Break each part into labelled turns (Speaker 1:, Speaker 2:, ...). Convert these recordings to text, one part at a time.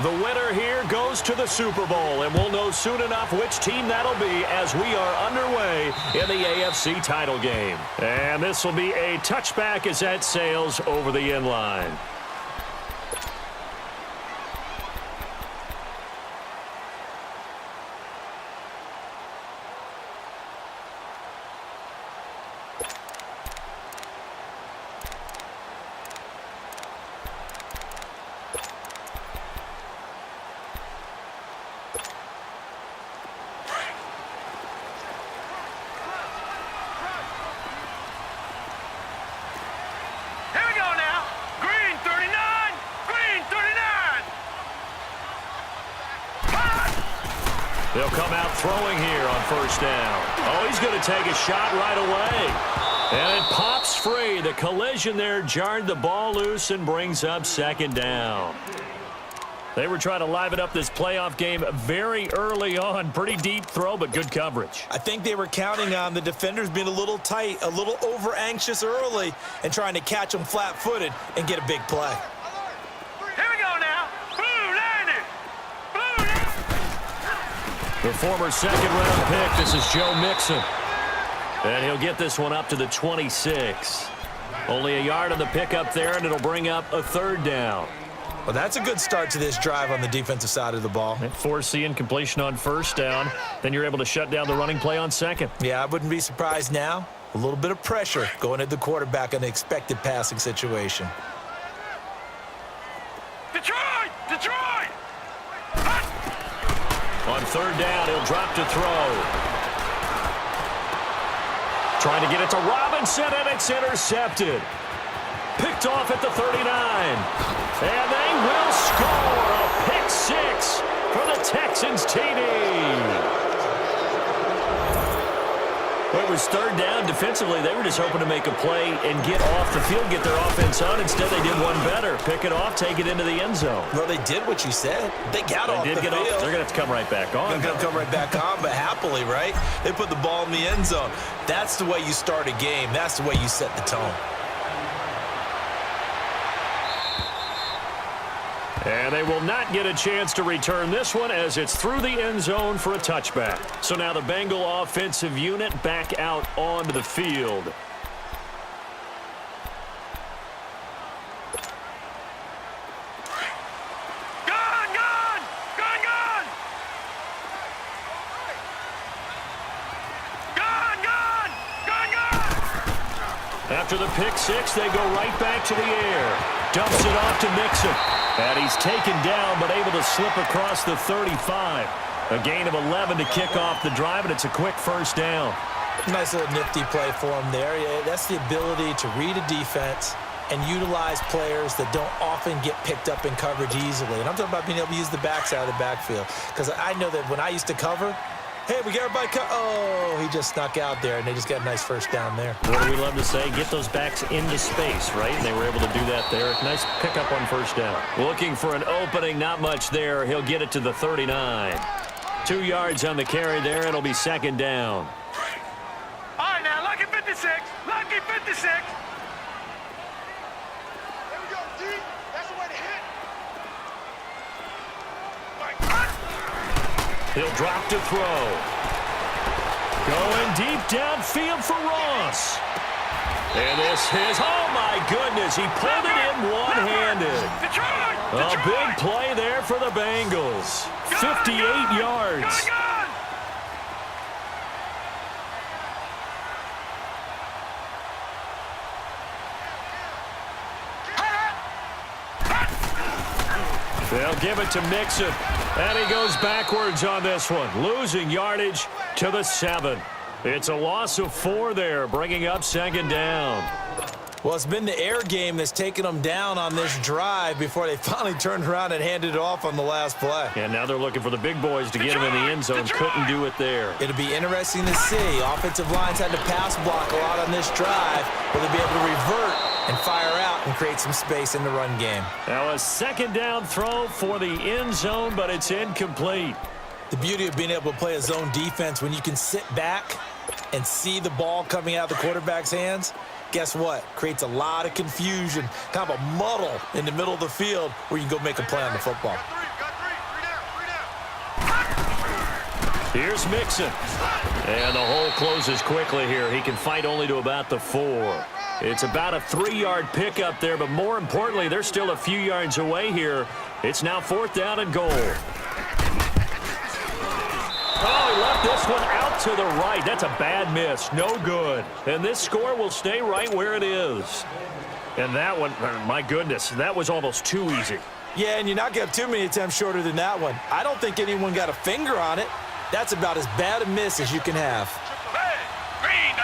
Speaker 1: The winner here goes to the Super Bowl, and we'll know soon enough which team that'll be as we are underway in the AFC title game. And this will be a touchback as that sails over the end line.
Speaker 2: They'll come out throwing here on first down. Oh, he's going to take a shot right away. And it pops free. The collision there jarred the ball loose and brings up second down. They were trying to liven up this playoff game very early on. Pretty deep throw, but good coverage.
Speaker 3: I think they were counting on the defenders being a little tight, a little over-anxious early, and trying to catch them flat-footed and get a big play.
Speaker 2: The former second-round pick, this is Joe Mixon. And he'll get this one up to the 26. Only a yard on the pickup there, and it'll bring up a third down.
Speaker 3: Well, that's a good start to this drive on the defensive side of the ball.
Speaker 2: Force the incompletion on first down. Then you're able to shut down the running play on second.
Speaker 3: Yeah, I wouldn't be surprised now. A little bit of pressure going at the quarterback in an expected passing situation.
Speaker 4: Detroit! Detroit!
Speaker 2: On third down, he'll drop to throw. Trying to get it to Robinson, and it's intercepted. Picked off at the 39. And they will score a pick six for the Texans TD. Well, it was third down. Defensively, they were just hoping to make a play and get off the field, get their offense on. Instead, they did one better. Pick it off, take it into the end zone.
Speaker 3: Well, they did what you said. They got off the field.
Speaker 2: They're going to have to come right back on.
Speaker 3: They're going to come right back on, but happily, right? They put the ball in the end zone. That's the way you start a game. That's the way you set the tone.
Speaker 2: And they will not get a chance to return this one as it's through the end zone for a touchback. So now the Bengal offensive unit back out onto the field.
Speaker 4: Gone! Gone! Gone! Gone! Gone! Gone! Gone! Gone!
Speaker 2: After the pick six, they go right back to the air. Dumps it off to Mixon. And he's taken down, but able to slip across the 35. A gain of 11 to kick off the drive, and it's a quick first down.
Speaker 3: Nice little nifty play for him there. Yeah, that's the ability to read a defense and utilize players that don't often get picked up in coverage easily. And I'm talking about being able to use the backside of the backfield. Because I know that when I used to cover, hey, we got everybody oh, he just snuck out there, and they just got a nice first down there.
Speaker 2: What do we love to say? Get those backs into space, right? And they were able to do that there. Nice pickup on first down. Looking for an opening, not much there. He'll get it to the 39. 2 yards on the carry there. It'll be second down.
Speaker 4: All right, now, lucky 56. Lucky 56. There we go, D. That's the way to hit.
Speaker 2: He'll drop to throw. Going deep downfield for Ross. And this is, oh my goodness, he pulled it in one-handed. A big play there for the Bengals. 58 yards. They'll give it to Mixon. And he goes backwards on this one, losing yardage to the 7. It's a loss of 4 there, bringing up second down.
Speaker 3: Well, it's been the air game that's taken them down on this drive before they finally turned around and handed it off on the last play.
Speaker 2: And now they're looking for the big boys to get him in the end zone. Couldn't do it there.
Speaker 3: It'll be interesting to see. Offensive lines had to pass block a lot on this drive. Will they be able to revert and fire out and create some space in the run game?
Speaker 2: Now a second down throw for the end zone, but it's incomplete.
Speaker 3: The beauty of being able to play a zone defense when you can sit back and see the ball coming out of the quarterback's hands, guess what? Creates a lot of confusion, kind of a muddle in the middle of the field where you can go make a play on the football.
Speaker 1: Here's Mixon. And the hole closes quickly here. He can fight only to about the 4. It's about a 3-yard pickup there, but more importantly, they're still a few yards away here. It's now 4th down and goal. Oh, he left this one out to the right. That's a bad miss. No good. And this score will stay right where it is. And that one, my goodness, that was almost too easy.
Speaker 3: Yeah, and you're not going to have too many attempts shorter than that one. I don't think anyone got a finger on it. That's about as bad a miss as you can have.
Speaker 4: Hey, green,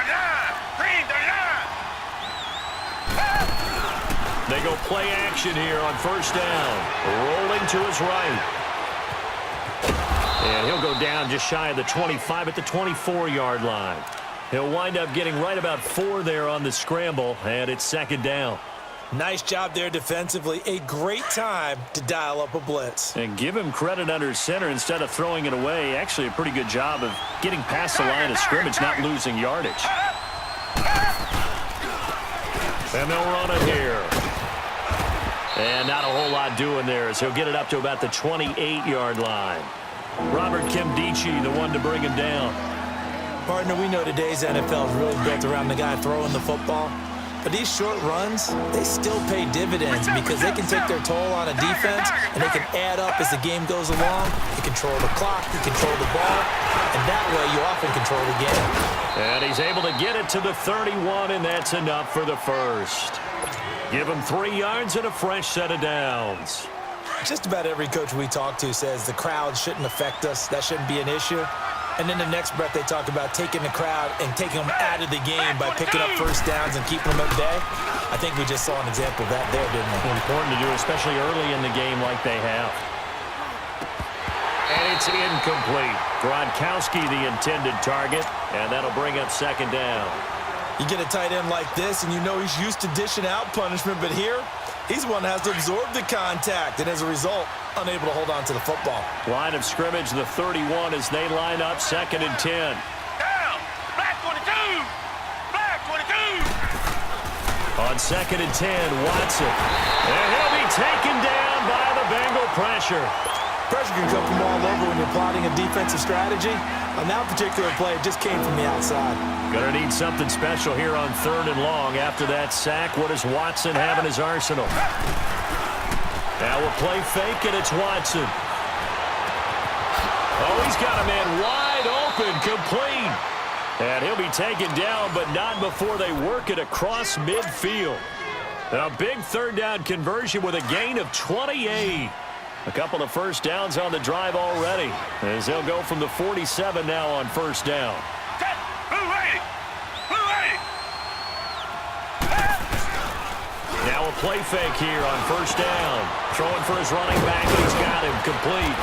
Speaker 4: green,
Speaker 1: They go play action here on 1st down. Rolling to his right. And he'll go down just shy of the 25 at the 24-yard line. He'll wind up getting right about 4 there on the scramble, and it's 2nd down.
Speaker 3: Nice job there defensively. A great time to dial up a blitz.
Speaker 1: And give him credit under center instead of throwing it away. Actually, a pretty good job of getting past the line of scrimmage, not losing yardage. And they'll run it here. And not a whole lot doing there as he'll get it up to about the 28-yard line. Robert Kimdichie, the one to bring him down.
Speaker 3: Partner, we know today's NFL is really built around the guy throwing the football. But these short runs, they still pay dividends because they can take their toll on a defense and they can add up as the game goes along. You control the clock, you control the ball, and that way you often control the game.
Speaker 1: And he's able to get it to the 31, and that's enough for the first. Give him 3 yards and a fresh set of downs.
Speaker 3: Just about every coach we talk to says the crowd shouldn't affect us. That shouldn't be an issue. And then the next breath, they talk about taking the crowd and taking them out of the game by picking up first downs and keeping them at bay. I think we just saw an example of that there, didn't we?
Speaker 1: Important to do, especially early in the game like they have. And it's incomplete. Gronkowski, the intended target, and that'll bring up 2nd down.
Speaker 3: You get a tight end like this, and you know he's used to dishing out punishment, but here, he's the one that has to absorb the contact, and as a result, unable to hold on to the football.
Speaker 1: Line of scrimmage, the 31 as they line up 2nd and 10.
Speaker 4: down, black 22, black 22.
Speaker 1: On 2nd and 10, Watson. And he'll be taken down by the Bengal pressure.
Speaker 3: Pressure can come from all over when you're plotting a defensive strategy. On that particular play, it just came from the outside.
Speaker 1: Gonna need something special here on 3rd and long. After that sack, what does Watson have in his arsenal? Now we'll play fake, and it's Watson. Oh, he's got a man wide open, complete. And he'll be taken down, but not before they work it across midfield. A big 3rd down conversion with a gain of 28. A couple of first downs on the drive already, as they'll go from the 47 now on 1st down.
Speaker 4: Set, blue ready, blue ready.
Speaker 1: Now a play fake here on 1st down. Throwing for his running back, and he's got him complete.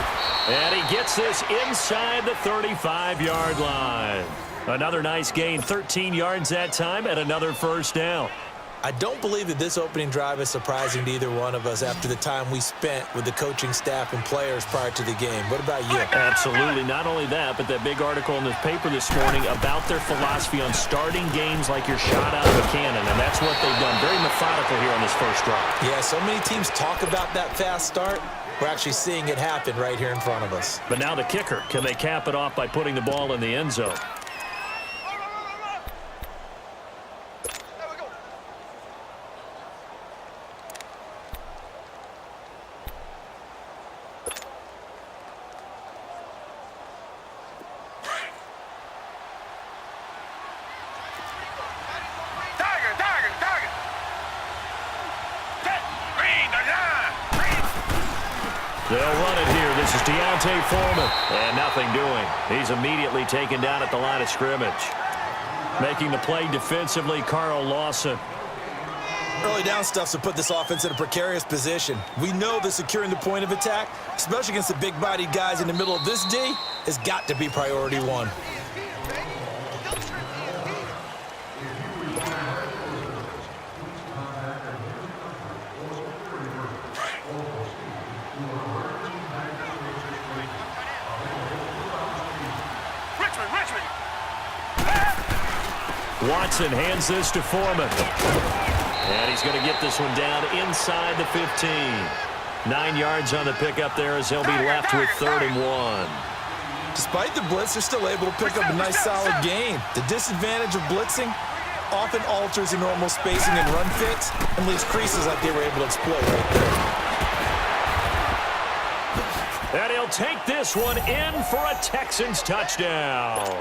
Speaker 1: And he gets this inside the 35-yard line. Another nice gain, 13 yards that time, and another 1st down.
Speaker 3: I don't believe that this opening drive is surprising to either one of us after the time we spent with the coaching staff and players prior to the game. What about you?
Speaker 1: Absolutely. Not only that, but that big article in the paper this morning about their philosophy on starting games like you're shot out of a cannon, and that's what they've done. Very methodical here on this first drive.
Speaker 3: Yeah, so many teams talk about that fast start. We're actually seeing it happen right here in front of us.
Speaker 1: But now the kicker. Can they cap it off by putting the ball in the end zone? They'll run it here. This is Deontay Foreman. And nothing doing. He's immediately taken down at the line of scrimmage. Making the play defensively, Carl Lawson.
Speaker 3: Early down stuffs to put this offense in a precarious position. We know that securing the point of attack, especially against the big-bodied guys in the middle of this D, has got to be priority one.
Speaker 1: Watson hands this to Foreman. And he's going to get this one down inside the 15. 9 yards on the pickup there as he'll be left with 3rd and 1.
Speaker 3: Just despite the blitz, they're still able to pick up a nice, solid gain. The disadvantage of blitzing often alters the normal spacing and run fits and leaves creases like they were able to exploit right there.
Speaker 1: And he'll take this one in for a Texans touchdown.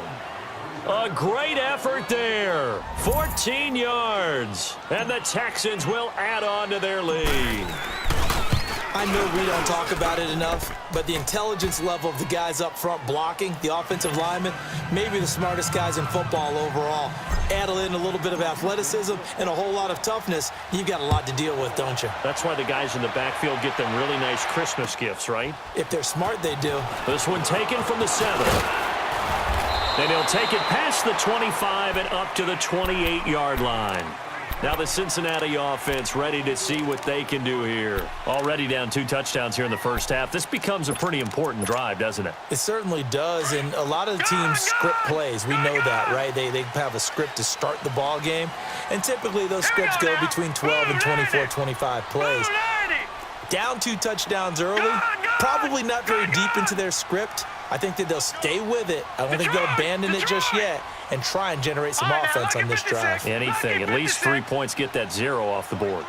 Speaker 1: A great effort there. 14 yards. And the Texans will add on to their lead.
Speaker 3: I know we don't talk about it enough, but the intelligence level of the guys up front blocking, the offensive linemen, maybe the smartest guys in football overall. Add in a little bit of athleticism and a whole lot of toughness, you've got a lot to deal with, don't you?
Speaker 1: That's why the guys in the backfield get them really nice Christmas gifts, right?
Speaker 3: If they're smart, they do.
Speaker 1: This one taken from the 7. And he'll take it past the 25 and up to the 28-yard line. Now the Cincinnati offense ready to see what they can do here. Already down 2 touchdowns here in the first half. This becomes a pretty important drive, doesn't it?
Speaker 3: It certainly does, and a lot of the teams script plays. We know that, right? They have a script to start the ball game, and typically those scripts go between 12 and 24, 25 plays. Down 2 touchdowns early, probably not very deep into their script. I think that they'll stay with it. I don't think they'll abandon it just yet and try and generate some offense on this drive.
Speaker 1: Anything, at least 3 points, get that 0 off the board.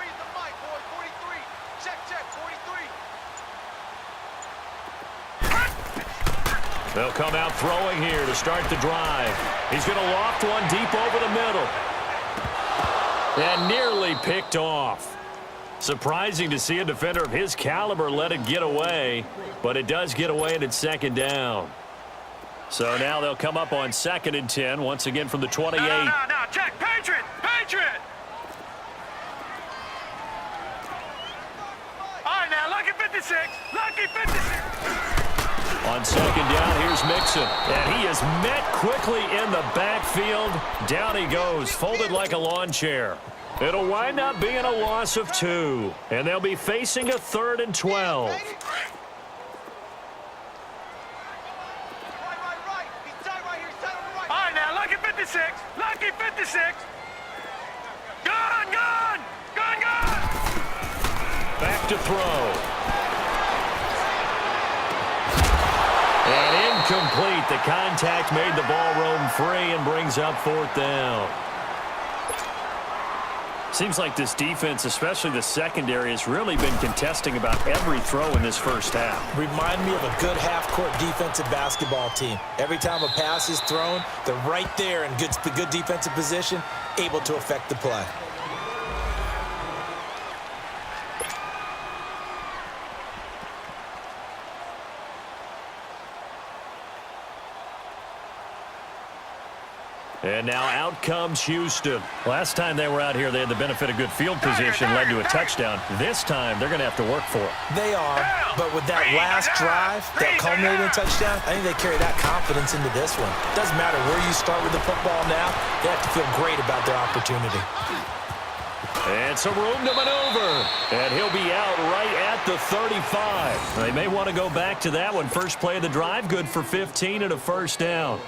Speaker 1: They'll come out throwing here to start the drive. He's going to loft one deep over the middle. And nearly picked off. Surprising to see a defender of his caliber let it get away, but it does get away and it's second down. So now they'll come up on 2nd and 10, once again from the 28.
Speaker 4: No, check, Patriot! All right, now, lucky 56, lucky 56.
Speaker 1: On 2nd down, here's Mixon, and he is met quickly in the backfield. Down he goes, folded like a lawn chair. It'll wind up being a loss of 2, and they'll be facing a 3rd and 12.
Speaker 4: All right, now, lucky 56, lucky 56. Gone!
Speaker 1: Back to throw. And incomplete. The contact made the ball roam free and brings up 4th down. Seems like this defense, especially the secondary, has really been contesting about every throw in this first half.
Speaker 3: Remind me of a good half-court defensive basketball team. Every time a pass is thrown, they're right there in good defensive position, able to affect the play.
Speaker 1: And now out comes Houston. Last time they were out here, they had the benefit of good field position, led to a touchdown. This time, they're going to have to work for it.
Speaker 3: They are, but with that last drive, that culminating touchdown, I think they carry that confidence into this one. Doesn't matter where you start with the football now, they have to feel great about their opportunity.
Speaker 1: And some room to maneuver. And he'll be out right at the 35. They may want to go back to that one. First play of the drive, good for 15 and a first down.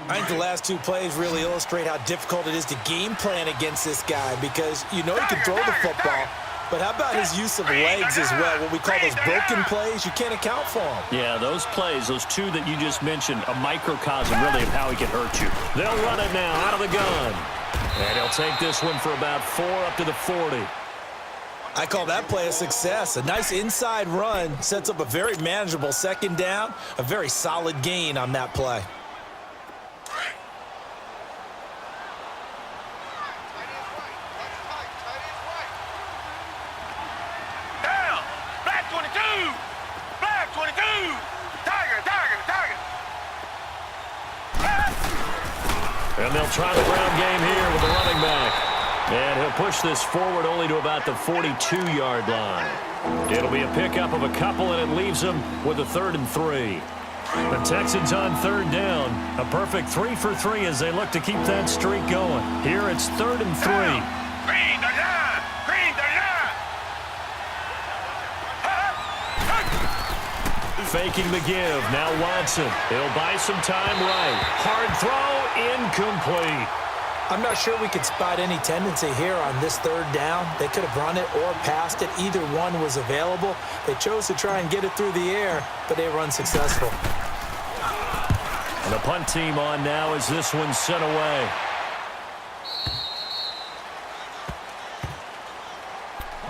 Speaker 3: I think the last 2 plays really illustrate how difficult it is to game plan against this guy because you know he can throw the football, but how about his use of legs as well? What we call those broken plays, you can't account for them.
Speaker 1: Yeah, those plays, those 2 that you just mentioned, a microcosm really of how he can hurt you. They'll run it now out of the gun. And he'll take this one for about 4 up to the 40.
Speaker 3: I call that play a success. A nice inside run sets up a very manageable 2nd down, a very solid gain on that play.
Speaker 1: And they'll try the ground game here with the running back. And he'll push this forward only to about the 42-yard line. It'll be a pickup of a couple, and it leaves them with a 3rd and 3. The Texans on 3rd down. A perfect 3 for 3 as they look to keep that streak going. Here it's 3rd and 3.
Speaker 4: Green the line! Green the line!
Speaker 1: Faking the give. Now Watson. He'll buy some time right. Hard throw. Incomplete.
Speaker 3: I'm not sure we could spot any tendency here on this 3rd down. They could have run it or passed it. Either one was available. They chose to try and get it through the air, but they were unsuccessful.
Speaker 1: And the punt team on now as this one's sent away.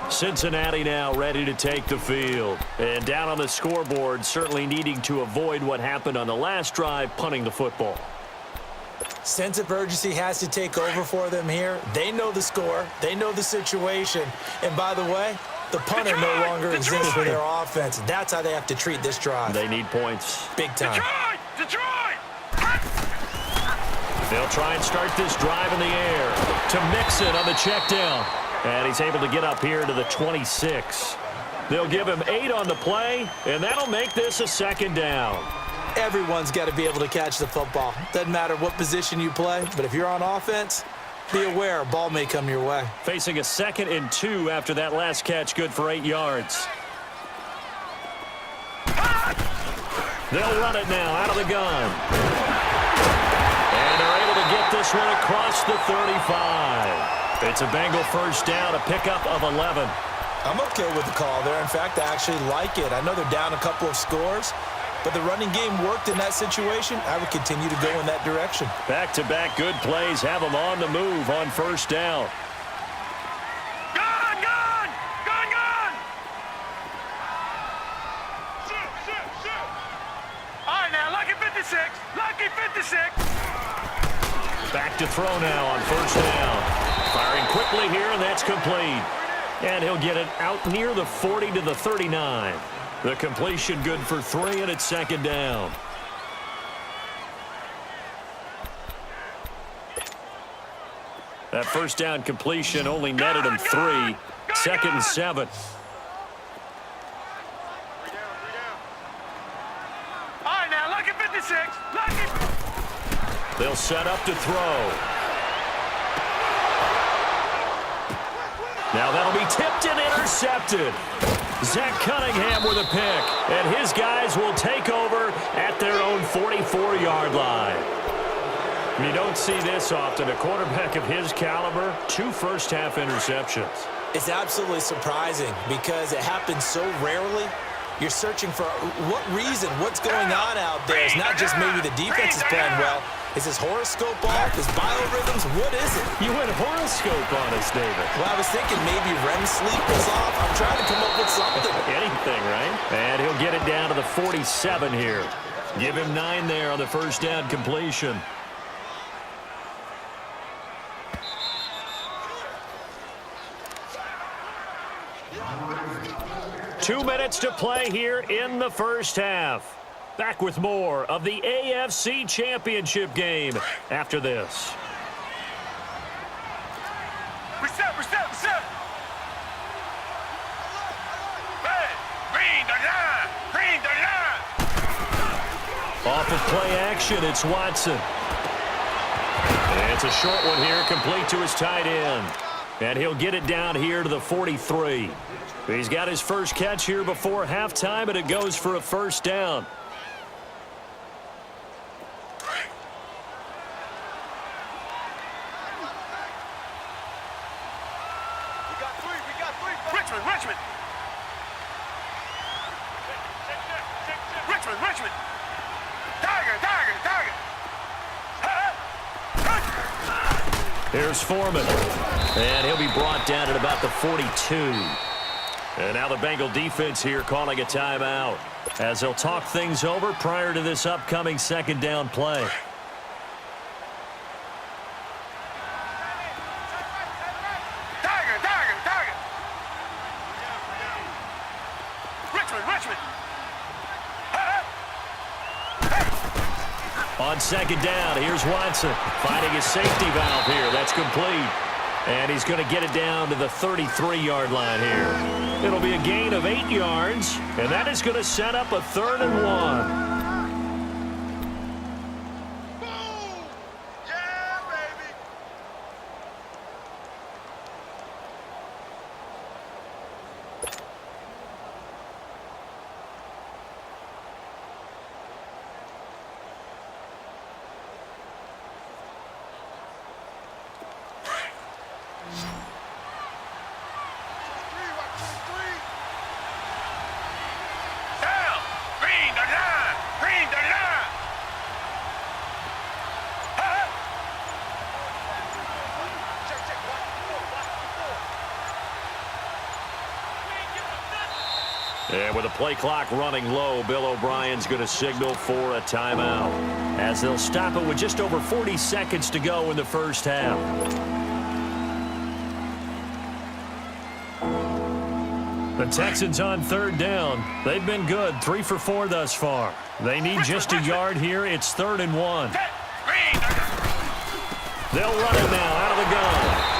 Speaker 1: Cincinnati now ready to take the field. And down on the scoreboard, certainly needing to avoid what happened on the last drive, punting the football.
Speaker 3: Sense of urgency has to take over for them here. They know the score. They know the situation. And by the way, the punter no longer exists for their offense. That's how they have to treat this drive.
Speaker 1: They need points.
Speaker 3: Big time.
Speaker 4: Detroit!
Speaker 1: They'll try and start this drive in the air to Mixon on the check down. And he's able to get up here to the 26. They'll give him 8 on the play, and that'll make this a second down.
Speaker 3: Everyone's got to be able to catch the football. Doesn't matter what position you play, but if you're on offense, be aware a ball may come your way.
Speaker 1: Facing a 2nd and 2 after that last catch, good for 8 yards. They'll run it now out of the gun. And they're able to get this one across the 35. It's a Bengal first down, a pickup of 11.
Speaker 3: I'm okay with the call there. In fact, I actually like it. I know they're down a couple of scores, but the running game worked in that situation. I would continue to go in that direction.
Speaker 1: Back-to-back good plays have them on the move on first down.
Speaker 4: Gun! Shoot! All right, now, lucky 56. Lucky 56.
Speaker 1: Back to throw now on first down. Firing quickly here, and that's complete. And he'll get it out near the 40 to the 39. The completion good for 3, and it's second down. That first down completion only netted him 3. 2nd and 7.
Speaker 4: All right, now, lucky 56. Lucky.
Speaker 1: They'll set up to throw. Now that'll be tipped and intercepted. Zach Cunningham with a pick. And his guys will take over at their own 44-yard line. You don't see this often. A quarterback of his caliber, 2 first-half interceptions.
Speaker 3: It's absolutely surprising because it happens so rarely. You're searching for what reason, what's going on out there. It's not just maybe the defense is playing well. Is his horoscope off? Is biorhythms? What is it?
Speaker 1: You went horoscope on us, David.
Speaker 3: Well, I was thinking maybe REM sleep was off. I'm trying to come up with something.
Speaker 1: Anything, right? And he'll get it down to the 47 here. Give him 9 there on the first down completion. Two minutes to play here in the first half. Back with more of the AFC Championship game after this.
Speaker 4: Reset. Hey, green the line.
Speaker 1: Off of play action, it's Watson. And it's a short one here, complete to his tight end. And he'll get it down here to the 43. He's got his first catch here before halftime, and it goes for a first down.
Speaker 4: Richmond. Tiger.
Speaker 1: Here's Foreman. And he'll be brought down at about the 42. And now the Bengal defense here calling a timeout as they'll talk things over prior to this upcoming second down play.
Speaker 4: Richmond.
Speaker 1: On second down, here's Watson finding his safety valve here. That's complete. And he's going to get it down to the 33-yard line here. It'll be a gain of 8 yards, and that is going to set up a 3rd and 1. And with the play clock running low, Bill O'Brien's going to signal for a timeout, as they'll stop it with just over 40 seconds to go in the first half. The Texans on third down. They've been good, 3 for 4 thus far. They need just a yard here. It's 3rd and 1. They'll run it now out of the gun.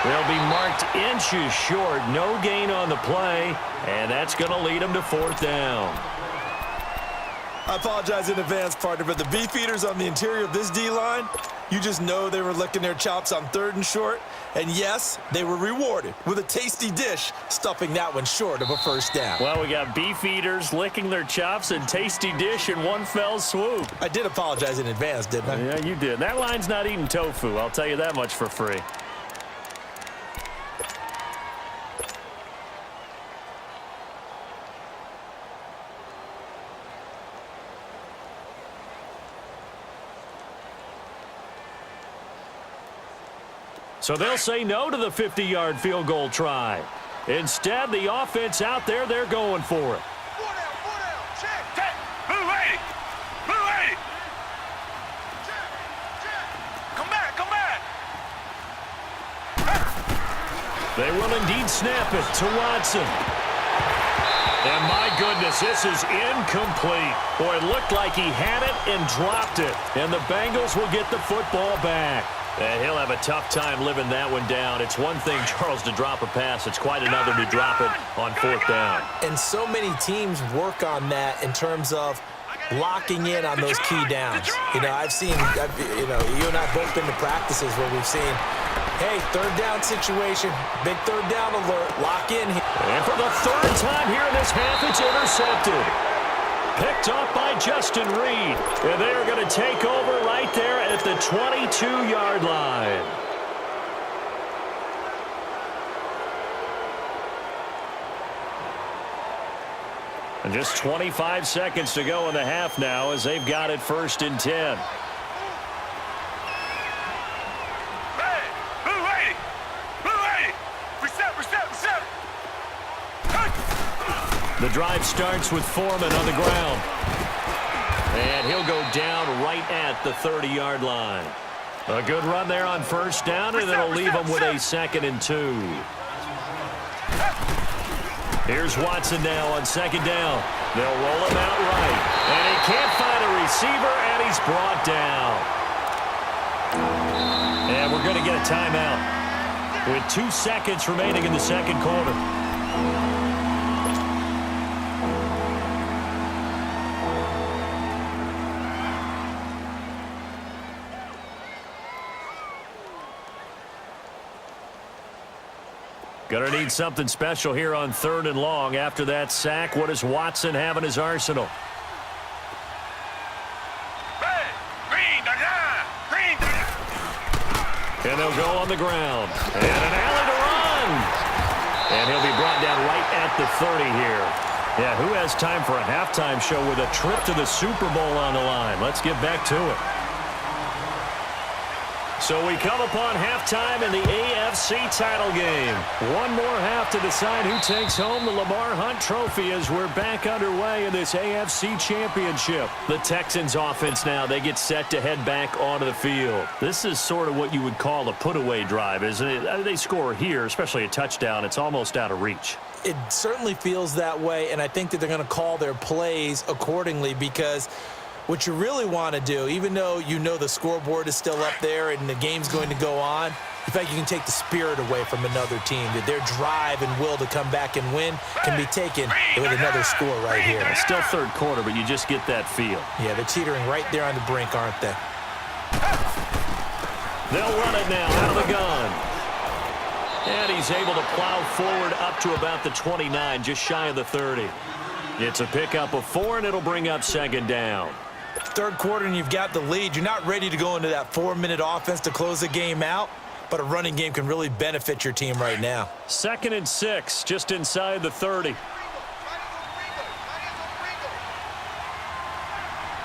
Speaker 1: They'll be marked inches short. No gain on the play, and that's going to lead them to 4th down.
Speaker 3: I apologize in advance, partner, but the beefeaters on the interior of this D-line, you just know they were licking their chops on 3rd and short. And yes, they were rewarded with a tasty dish, stuffing that one short of a 1st down.
Speaker 2: Well, we got beefeaters licking their chops and tasty dish in one fell swoop.
Speaker 3: I did apologize in advance, didn't I?
Speaker 2: Yeah, you did. That line's not eating tofu, I'll tell you that much for free. So they'll say no to the 50-yard field goal try. Instead, the offense out there, they're going for it.
Speaker 4: Four down, check. Move 80. Move 80. Check. Come back.
Speaker 1: They will indeed snap it to Watson. And my goodness, this is incomplete. Boy, it looked like he had it and dropped it. And the Bengals will get the football back. And he'll have a tough time living that one down. It's one thing, Charles, to drop a pass. It's quite another to drop it on 4th down.
Speaker 3: And so many teams work on that in terms of locking in on those key downs. You know, you and I both been to practices where we've seen, hey, 3rd down situation, big 3rd down alert, lock in here.
Speaker 1: And for the 3rd time here in this half, it's intercepted. Picked off by Justin Reed. And they are going to take over right there at the 22-yard line. And just 25 seconds to go in the half now as they've got it 1st and 10. The drive starts with Foreman on the ground. And he'll go down right at the 30-yard line. A good run there on 1st down, and it'll leave them with a 2nd and 2. Here's Watson now on 2nd down. They'll roll him out right. And he can't find a receiver, and he's brought down. And we're going to get a timeout with 2 seconds remaining in the 2nd quarter. Gonna need something special here on 3rd and long. After that sack, what does Watson have in his arsenal? And they'll go on the ground. And an alley to run. And he'll be brought down right at the 30 here. Yeah, who has time for a halftime show with a trip to the Super Bowl on the line? Let's get back to it. So we come upon halftime in the AFC title game. One more half to decide who takes home the Lamar Hunt Trophy as we're back underway in this AFC Championship. The Texans offense now, they get set to head back onto the field. This is sort of what you would call a put-away drive, isn't it? They score here, especially a touchdown. It's almost out of reach.
Speaker 3: It certainly feels that way, and I think that they're going to call their plays accordingly because what you really want to do, even though you know the scoreboard is still up there and the game's going to go on, in fact, you can take the spirit away from another team. That their drive and will to come back and win can be taken with another score right here.
Speaker 1: It's still 3rd quarter, but you just get that feel.
Speaker 3: Yeah, they're teetering right there on the brink, aren't they?
Speaker 1: They'll run it now out of the gun. And he's able to plow forward up to about the 29, just shy of the 30. It's a pickup of 4, and it'll bring up 2nd down.
Speaker 3: 3rd quarter and you've got the lead. You're not ready to go into that 4-minute offense to close the game out, but a running game can really benefit your team right now.
Speaker 1: 2nd and 6, just inside the 30.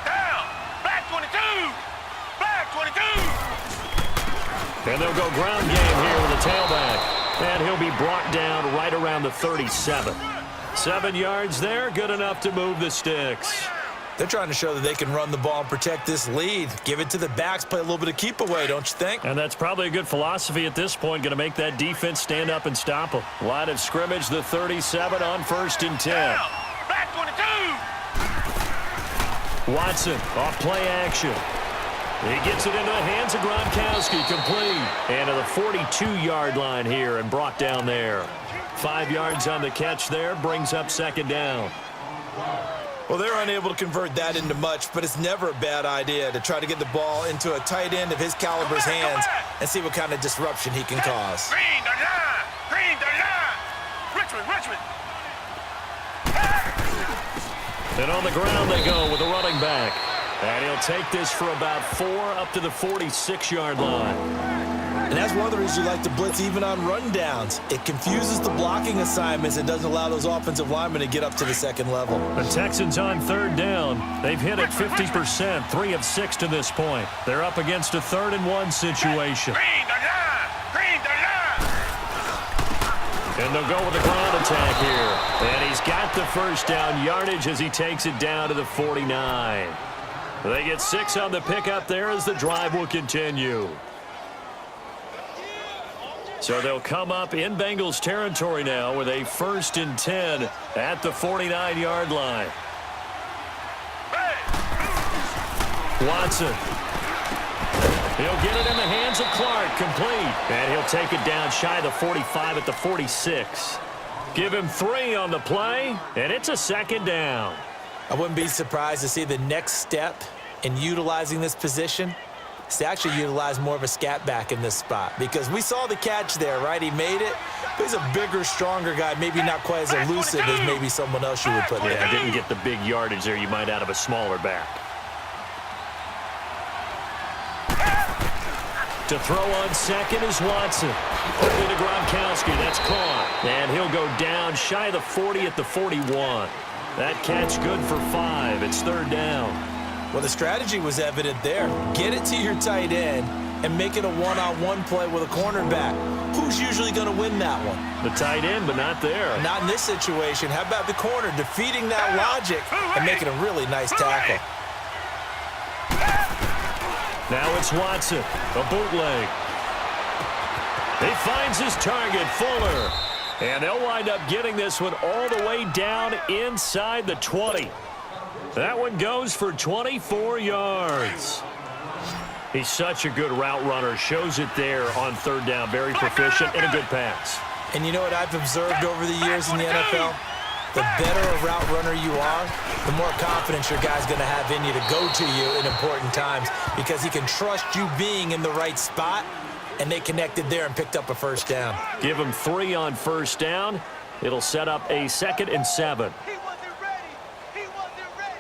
Speaker 4: Down. Black 22.
Speaker 1: And they'll go ground game here with a tailback. And he'll be brought down right around the 37. 7 yards there, good enough to move the sticks.
Speaker 3: They're trying to show that they can run the ball and protect this lead. Give it to the backs, play a little bit of keep away, don't you think?
Speaker 1: And that's probably a good philosophy at this point, going to make that defense stand up and stop them. Line of scrimmage, the 37 on 1st and 10.
Speaker 4: Back 22.
Speaker 1: Watson, off play action. He gets it into the hands of Gronkowski, complete. And to the 42-yard line here and brought down there. 5 yards on the catch there, brings up 2nd down.
Speaker 3: Well, they're unable to convert that into much, but it's never a bad idea to try to get the ball into a tight end of his caliber's hands and see what kind of disruption he can cause.
Speaker 4: Green the line. Green the line. Richmond.
Speaker 1: And on the ground they go with a running back. And he'll take this for about 4 up to the 46-yard line.
Speaker 3: And that's one of the reasons you like to blitz even on rundowns. It confuses the blocking assignments and doesn't allow those offensive linemen to get up to the second level.
Speaker 1: The Texans on 3rd down. They've hit it 50%, 3 of 6 to this point. They're up against a 3rd and 1 situation.
Speaker 4: Green the line. Green the line.
Speaker 1: And they'll go with the ground attack here. And he's got the 1st down yardage as he takes it down to the 49. They get 6 on the pickup there as the drive will continue. So they'll come up in Bengals territory now with a 1st and 10 at the 49-yard line. Watson. He'll get it in the hands of Clark, complete. And he'll take it down shy of the 45 at the 46. Give him 3 on the play, and it's a 2nd down.
Speaker 3: I wouldn't be surprised to see the next step in utilizing this position is to actually utilize more of a scat back in this spot, because we saw the catch there, right? He made it, but he's a bigger, stronger guy, maybe not quite as elusive as maybe someone else you would put there.
Speaker 1: Yeah, didn't get the big yardage there you might out of a smaller back. To throw on 2nd is Watson. Quickly to Gronkowski, that's caught. And he'll go down shy of the 40 at the 41. That catch good for 5. It's 3rd down.
Speaker 3: Well, the strategy was evident there. Get it to your tight end and make it a one-on-one play with a cornerback. Who's usually going to win that one?
Speaker 1: The tight end, but not there.
Speaker 3: Not in this situation. How about the corner defeating that logic and making a really nice tackle?
Speaker 1: Now it's Watson, a bootleg. He finds his target, Fuller. And they'll wind up getting this one all the way down inside the 20. That one goes for 24 yards. He's such a good route runner. Shows it there on 3rd down. Very proficient and a good pass.
Speaker 3: And you know what I've observed over the years in the NFL? The better a route runner you are, the more confidence your guy's going to have in you to go to you in important times, because he can trust you being in the right spot, and they connected there and picked up a 1st down.
Speaker 1: Give him 3 on 1st down. It'll set up a 2nd and 7.
Speaker 4: He wasn't ready. He wasn't ready.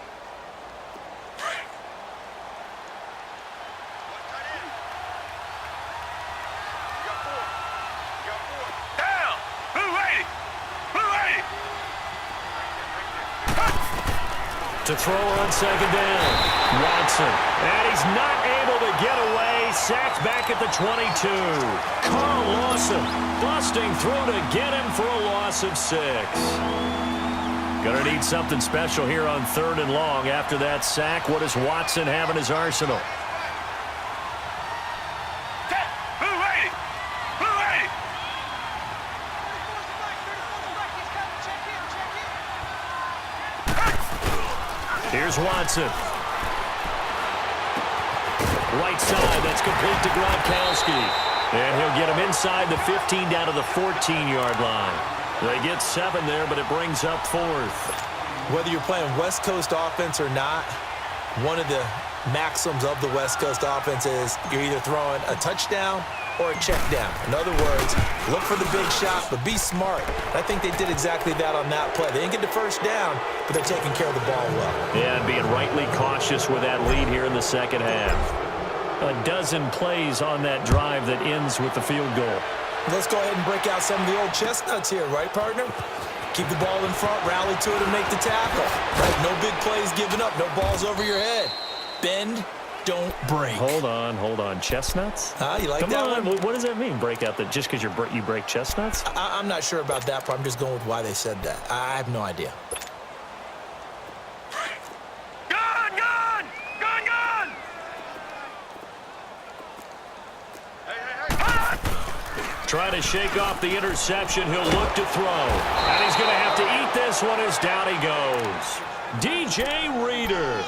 Speaker 4: Down. Who ready? Who ready?
Speaker 1: To throw on 2nd down. Watson. And he's not able to get away. Sacked back at the 22. Carl Lawson busting through to get him for a loss of 6. Gonna need something special here on 3rd and long. After that sack, what does Watson have in his arsenal?
Speaker 4: Who ready? Who ready?
Speaker 1: Here's Watson. Right side, that's complete to Gronkowski. And he'll get him inside the 15 down to the 14-yard line. They get 7 there, but it brings up 4th.
Speaker 3: Whether you're playing West Coast offense or not, one of the maxims of the West Coast offense is you're either throwing a touchdown or a check down. In other words, look for the big shot, but be smart. I think they did exactly that on that play. They didn't get the 1st down, but they're taking care of the ball well.
Speaker 1: Yeah, and being rightly cautious with that lead here in the 2nd half. A dozen plays on that drive that ends with the field goal.
Speaker 3: Let's go ahead and break out some of the old chestnuts here, right, partner? Keep the ball in front, rally to it, and make the tackle. Right? No big plays given up, no balls over your head. Bend, don't break.
Speaker 2: Hold on. Chestnuts?
Speaker 3: You like
Speaker 2: Come
Speaker 3: that
Speaker 2: on.
Speaker 3: one?
Speaker 2: What does that mean, break out just because you break chestnuts?
Speaker 3: I'm not sure about that, but I'm just going with why they said that. I have no idea.
Speaker 4: Gun! Gun! Gun! Gun! Hey!
Speaker 1: Trying to shake off the interception. He'll look to throw. And he's going to have to eat this one as down he goes. DJ Reader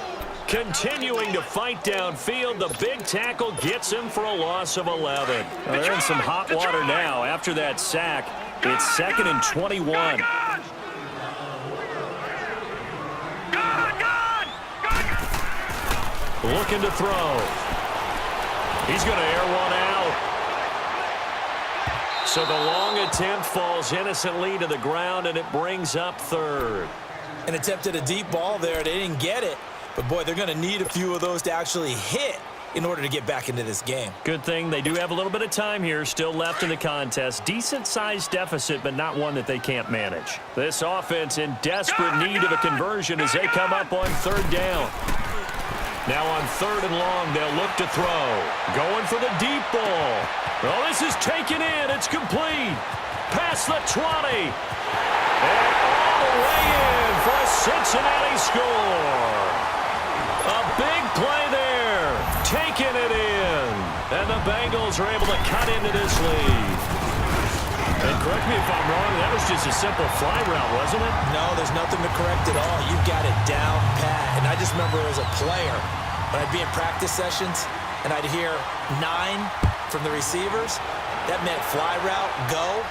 Speaker 1: continuing to fight downfield. The big tackle gets him for a loss of 11. They're in some hot water now after that sack. It's 2nd and 21. Looking to throw. He's going to air one out. So the long attempt falls innocently to the ground, and it brings up 3rd.
Speaker 3: An attempt at a deep ball there. They didn't get it. But, boy, they're going to need a few of those to actually hit in order to get back into this game.
Speaker 1: Good thing they do have a little bit of time here still left in the contest. Decent-sized deficit, but not one that they can't manage. This offense in desperate need of a conversion as they come up on 3rd down. Now on 3rd and long, they'll look to throw. Going for the deep ball. Well, this is taken in. It's complete. Past the 20. And all the way in for a Cincinnati score. A big play there. Taking it in. And the Bengals are able to cut into this lead. And correct me if I'm wrong, that was just a simple fly route, wasn't it?
Speaker 3: No, there's nothing to correct at all. You've got it down pat. And I just remember as a player, when I'd be in practice sessions and I'd hear 9 from the receivers, that meant fly route, go,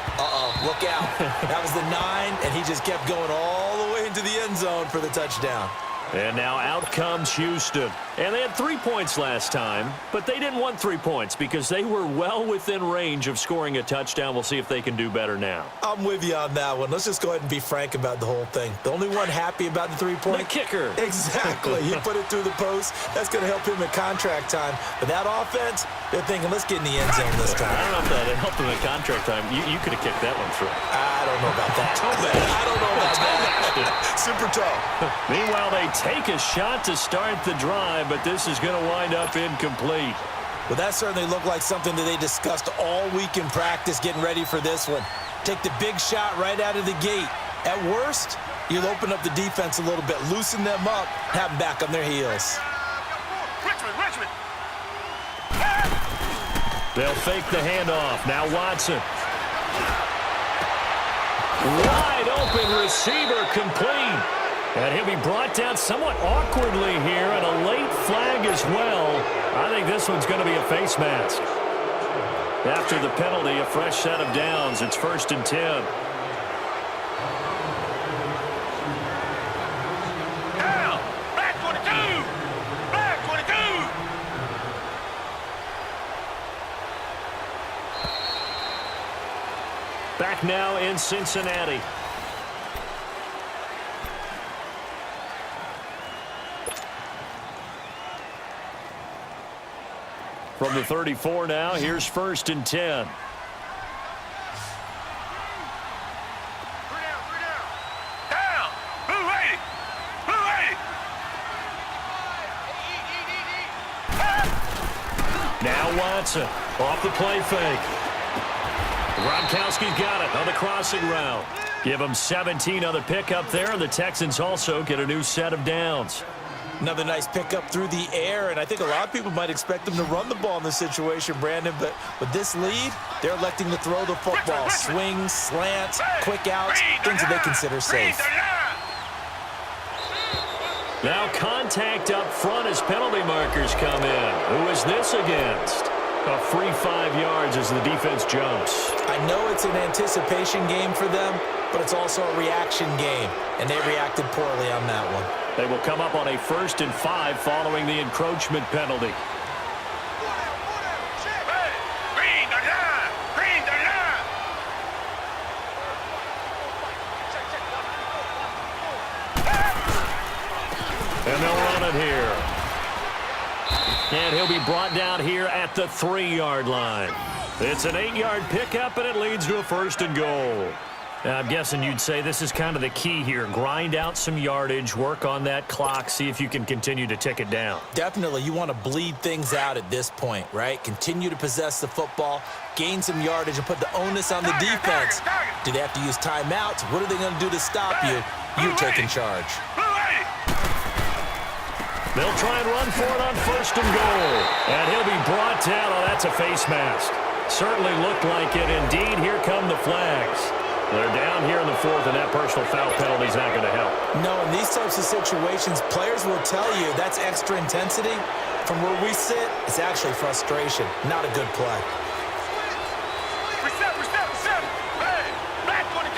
Speaker 3: look out. That was the 9, and he just kept going all the way into the end zone for the touchdown.
Speaker 1: And now out comes Houston. And they had 3 points last time, but they didn't want 3 points because they were well within range of scoring a touchdown. We'll see if they can do better now.
Speaker 3: I'm with you on that one. Let's just go ahead and be frank about the whole thing. The only one happy about the 3-point?
Speaker 1: The kicker.
Speaker 3: Exactly. He put it through the post. That's going to help him in contract time. But that offense, they're thinking, let's get in the end zone this time.
Speaker 1: I don't know if that helped him in contract time. You could have kicked that one through.
Speaker 3: I don't know about that. I don't know about that. Super tough.
Speaker 1: Meanwhile, they take a shot to start the drive, but this is going to wind up incomplete.
Speaker 3: Well, that certainly looked like something that they discussed all week in practice getting ready for this one. Take the big shot right out of the gate. At worst, you'll open up the defense a little bit, loosen them up, have them back on their heels.
Speaker 4: Richmond!
Speaker 1: They'll fake the handoff. Now Watson. Wide open receiver complete. And he'll be brought down somewhat awkwardly here, and a late flag as well. I think this one's going to be a face mask. After the penalty, a fresh set of downs. It's 1st and 10.
Speaker 4: Down! Back 22! Back 22!
Speaker 1: Back now in Cincinnati. From the 34 now, here's 1st and 10.
Speaker 4: 3 down. Down! Who ready?
Speaker 1: Now Watson off the play fake. Gronkowski's got it on the crossing route. Give him 17 on the pickup there, and the Texans also get a new set of downs.
Speaker 3: Another nice pickup through the air, and I think a lot of people might expect them to run the ball in this situation, Brandon, but with this lead, they're electing to throw the football. Swings, slants, quick outs, things that they consider safe.
Speaker 1: Now contact up front as penalty markers come in. Who is this against? A free 5 yards as the defense jumps.
Speaker 3: I know it's an anticipation game for them, but it's also a reaction game, and they reacted poorly on that one.
Speaker 1: They will come up on a 1st and 5 following the encroachment penalty. And they'll run it here. And he'll be brought down here at the 3-yard line. It's an 8-yard pickup, and it leads to a 1st and goal. I'm guessing you'd say this is kind of the key here. Grind out some yardage, work on that clock, see if you can continue to tick it down.
Speaker 3: Definitely, you want to bleed things out at this point, right? Continue to possess the football, gain some yardage, and put the onus on the defense. Do they have to use timeouts? What are they going to do to stop you? You're taking charge.
Speaker 1: They'll try and run for it on 1st and goal. And he'll be brought down. Oh, that's a face mask. Certainly looked like it. Indeed, here come the flags. They're down here in the 4th, and that personal foul penalty is not going to help.
Speaker 3: No, in these types of situations, players will tell you that's extra intensity. From where we sit, it's actually frustration. Not a good play.
Speaker 4: Reset. Hey, black 22.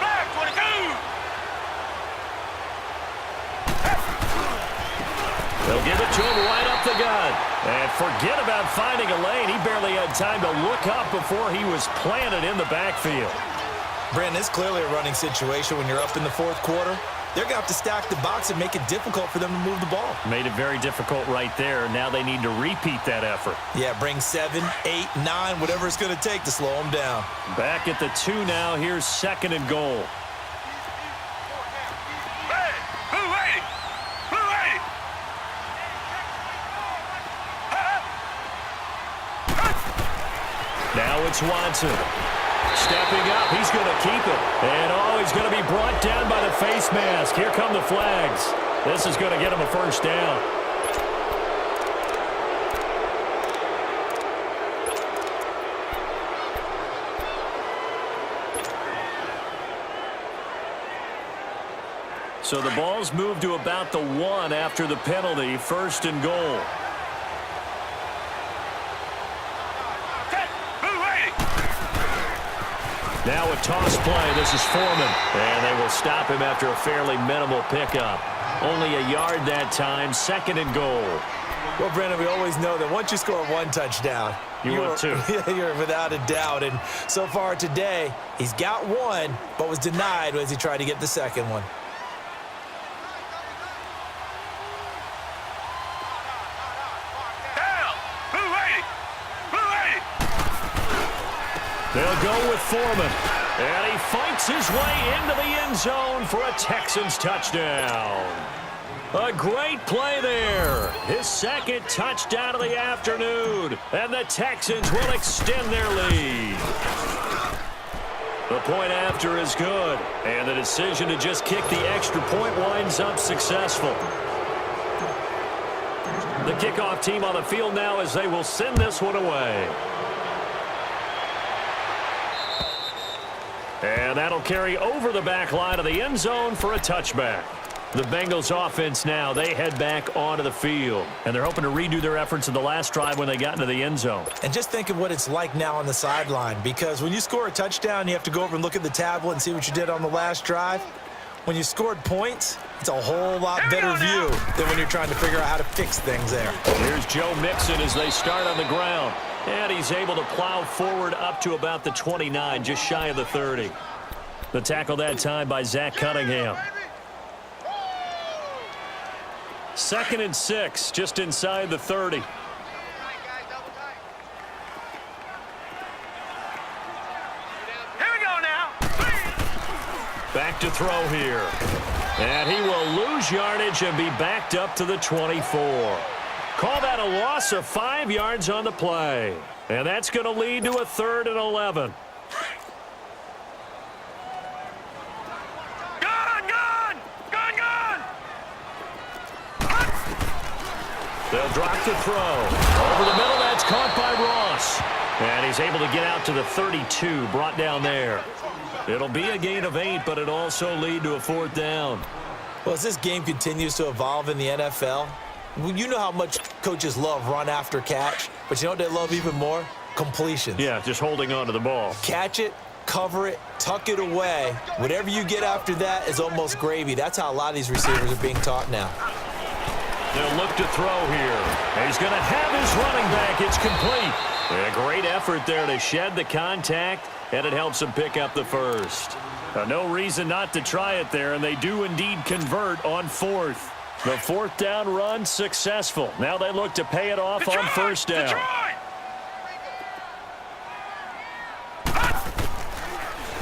Speaker 4: Black 22.
Speaker 1: They'll give it to him right up the gut. And forget about finding a lane. He barely had time to look up before he was planted in the backfield.
Speaker 3: Brandon, it's clearly a running situation when you're up in the 4th quarter. They're going to have to stack the box and make it difficult for them to move the ball.
Speaker 1: Made it very difficult right there. Now they need to repeat that effort.
Speaker 3: Yeah, bring 7, 8, 9, whatever it's going to take to slow them down.
Speaker 1: Back at the 2 now. Here's 2nd and goal.
Speaker 4: Hey, who waiting?
Speaker 1: Now it's Watson. Stepping up, he's going to keep it. And, he's going to be brought down by the face mask. Here come the flags. This is going to get him a 1st down. So the ball's moved to about the 1 after the penalty. 1st and goal. Now a toss play. This is Foreman. And they will stop him after a fairly minimal pickup. Only a yard that time. 2nd and goal.
Speaker 3: Well, Brandon, we always know that once you score 1 touchdown,
Speaker 1: you're
Speaker 3: without a doubt. And so far today, he's got 1, but was denied as he tried to get the 2nd one.
Speaker 1: They'll go with Foreman. And he fights his way into the end zone for a Texans touchdown. A great play there. His 2nd touchdown of the afternoon. And the Texans will extend their lead. The point after is good. And the decision to just kick the extra point winds up successful. The kickoff team on the field now as they will send this one away. And that'll carry over the back line of the end zone for a touchback. The Bengals offense now, they head back onto the field. And they're hoping to redo their efforts in the last drive when they got into the end zone.
Speaker 3: And just think of what it's like now on the sideline. Because when you score a touchdown, you have to go over and look at the tablet and see what you did on the last drive. When you scored points, it's a whole lot better view than when you're trying to figure out how to fix things there.
Speaker 1: Here's Joe Mixon as they start on the ground. And he's able to plow forward up to about the 29, just shy of the 30. The tackle that time by Zach Cunningham. 2nd and 6, just inside the 30.
Speaker 4: Here we go now.
Speaker 1: Back to throw here. And he will lose yardage and be backed up to the 24. Call that a loss of 5 yards on the play. And that's going to lead to a 3rd and 11. They'll drop the throw. Over the middle, that's caught by Ross. And he's able to get out to the 32, brought down there. It'll be a gain of 8, but it'll also lead to a 4th down.
Speaker 3: Well, as this game continues to evolve in the NFL, you know how much coaches love run after catch, but you know what they love even more? Completions.
Speaker 1: Yeah, just holding on to the ball.
Speaker 3: Catch it, cover it, tuck it away. Whatever you get after that is almost gravy. That's how a lot of these receivers are being taught now.
Speaker 1: They'll look to throw here. And he's going to have his running back. It's complete. And a great effort there to shed the contact, and it helps him pick up the 1st. No reason not to try it there, and they do indeed convert on 4th. The 4th down run successful. Now they look to pay it off on 1st down.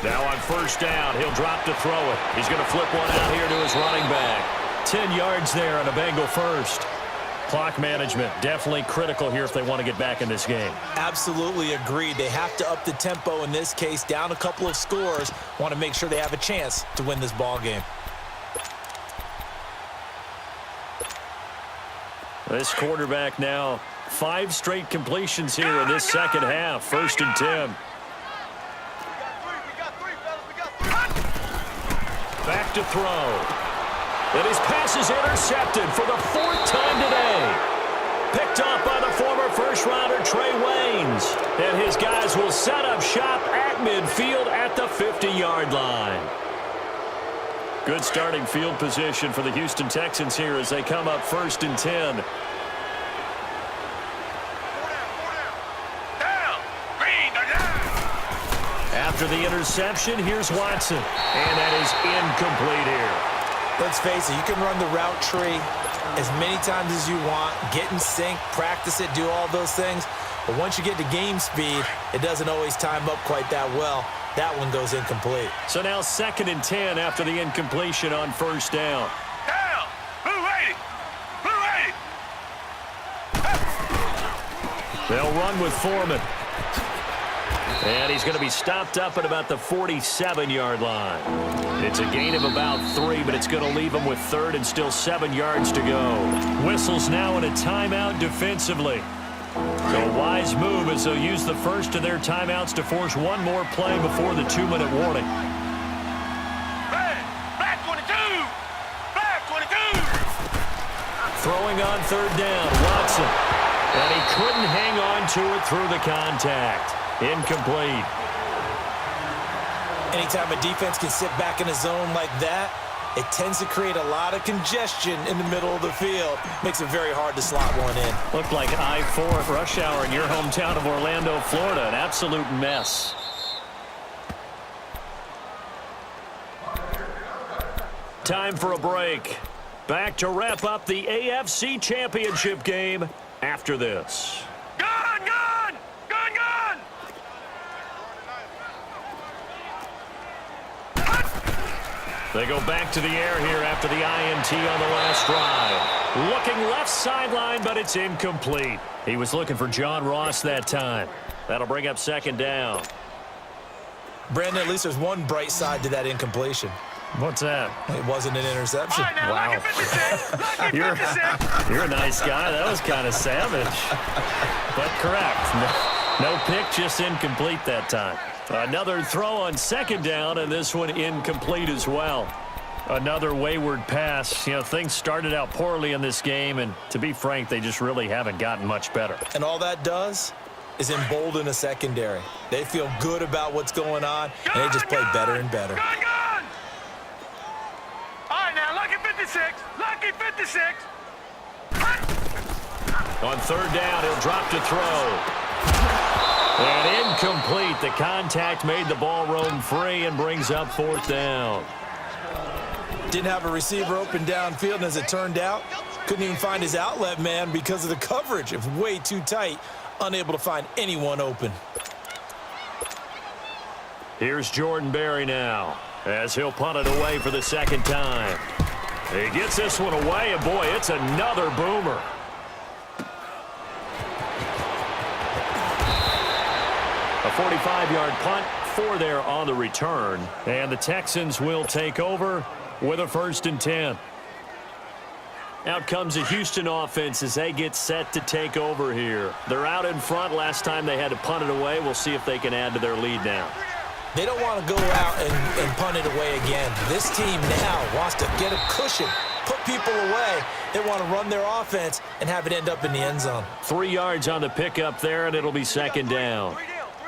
Speaker 1: Now on first down, he'll drop to throw it. He's going to flip one out here to his running back. 10 yards there on a Bengal first. Clock management definitely critical here if they want to get back in this game.
Speaker 3: Absolutely agreed. They have to up the tempo in this case, down a couple of scores. Want to make sure they have a chance to win this ball game.
Speaker 1: This quarterback now 5 straight completions here in this second half. First and 10. Back to throw. And his pass is intercepted for the 4th time today. Picked off by the former first-rounder Trey Waynes. And his guys will set up shop at midfield at the 50-yard line. Good starting field position for the Houston Texans here as they come up first and 10. After the interception, here's Watson. And that is incomplete here.
Speaker 3: Let's face it, you can run the route tree as many times as you want, get in sync, practice it, do all those things. But once you get to game speed, it doesn't always time up quite that well. That one goes incomplete.
Speaker 1: So now 2nd and 10 after the incompletion on first down.
Speaker 4: Down! Blue 80! Blue 80!
Speaker 1: They'll run with Foreman. And he's going to be stopped up at about the 47-yard line. It's a gain of about 3, but it's going to leave him with 3rd and still 7 yards to go. Whistles now in a timeout defensively. So a wise move as they'll use the first of their timeouts to force one more play before the 2-minute warning.
Speaker 4: Black 22! Black 22!
Speaker 1: Throwing on 3rd down, Watson. And he couldn't hang on to it through the contact. Incomplete.
Speaker 3: Anytime a defense can sit back in a zone like that, it tends to create a lot of congestion in the middle of the field. Makes it very hard to slot one in.
Speaker 1: Looked like I-4 at rush hour in your hometown of Orlando, Florida. An absolute mess. Time for a break. Back to wrap up the AFC Championship game after this.
Speaker 4: Gun! Gun! Gun! Gun!
Speaker 1: They go back to the air here after the INT on the last drive. Looking left sideline, but it's incomplete. He was looking for John Ross that time. That'll bring up 2nd down.
Speaker 3: Brandon, at least there's one bright side to that incompletion.
Speaker 1: What's that?
Speaker 3: It wasn't an interception.
Speaker 4: All right, now,
Speaker 1: Wow.
Speaker 4: Lucky 56! Lucky 56!
Speaker 1: You're a nice guy. That was kind of savage. But correct. No pick, just incomplete that time. Another throw on 2nd down, and this one incomplete as well. Another wayward pass. You know, things started out poorly in this game, and to be frank, they just really haven't gotten much better.
Speaker 3: And all that does is embolden a secondary. They feel good about what's going on, and they just play better and better.
Speaker 4: Gun! Gun! All right, now, Lucky 56! Lucky 56!
Speaker 1: On 3rd down, he'll drop to throw. And incomplete. The contact made the ball roam free and brings up 4th down.
Speaker 3: Didn't have a receiver open downfield, and as it turned out, couldn't even find his outlet man because of the coverage. It was way too tight, unable to find anyone open.
Speaker 1: Here's Jordan Berry now as he'll punt it away for the 2nd time. He gets this one away, and boy, it's another boomer. A 45-yard punt, 4 there on the return. And the Texans will take over with a 1st and 10. Out comes the Houston offense as they get set to take over here. They're out in front. Last time they had to punt it away. We'll see if they can add to their lead now.
Speaker 3: They don't want to go out and punt it away again. This team now wants to get a cushion, put people away. They want to run their offense and have it end up in the end zone.
Speaker 1: 3 yards on the pickup there, and it'll be 2nd down.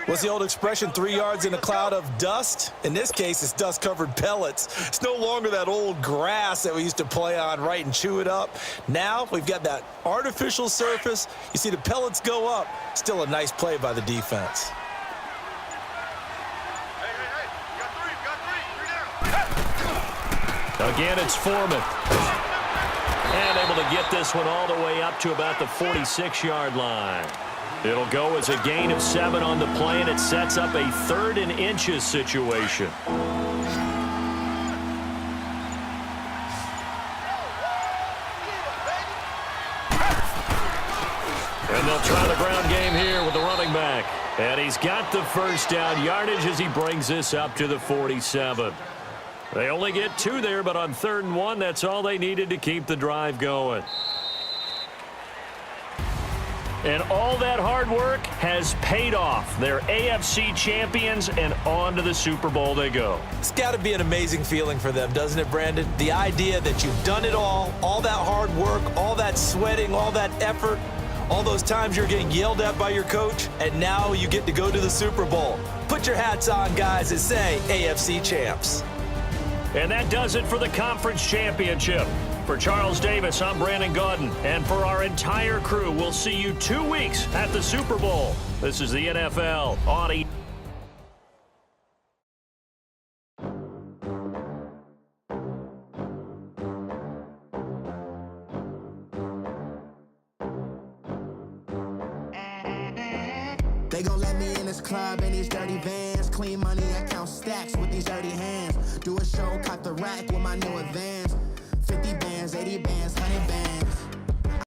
Speaker 3: What's the old expression, 3 yards in a cloud of dust? In this case, it's dust-covered pellets. It's no longer that old grass that we used to play on, right, and chew it up. Now we've got that artificial surface. You see the pellets go up. Still a nice play by the defense.
Speaker 1: Again, it's Foreman. And able to get this one all the way up to about the 46-yard line. It'll go as a gain of 7 on the play, and it sets up a 3rd and inches situation. And they'll try the ground game here with the running back. And he's got the first down yardage as he brings this up to the 47. They only get 2 there, but on 3rd and 1, that's all they needed to keep the drive going. And all that hard work has paid off. They're AFC champions, and on to the Super Bowl they go.
Speaker 3: It's got to be an amazing feeling for them, doesn't it, Brandon? The idea that you've done it all that hard work, all that sweating, all that effort, all those times you're getting yelled at by your coach, and now you get to go to the Super Bowl. Put your hats on, guys, and say AFC champs.
Speaker 1: And that does it for the conference championship. For Charles Davis, I'm Brandon Gaudin. And for our entire crew, we'll see you 2 weeks at the Super Bowl. This is the NFL on E!
Speaker 5: They gon' let me in this club in these dirty vans. Clean money, I count stacks with these dirty hands. Do a show, cop the rack with my new advance. 50 bands, 80 bands, 100 bands.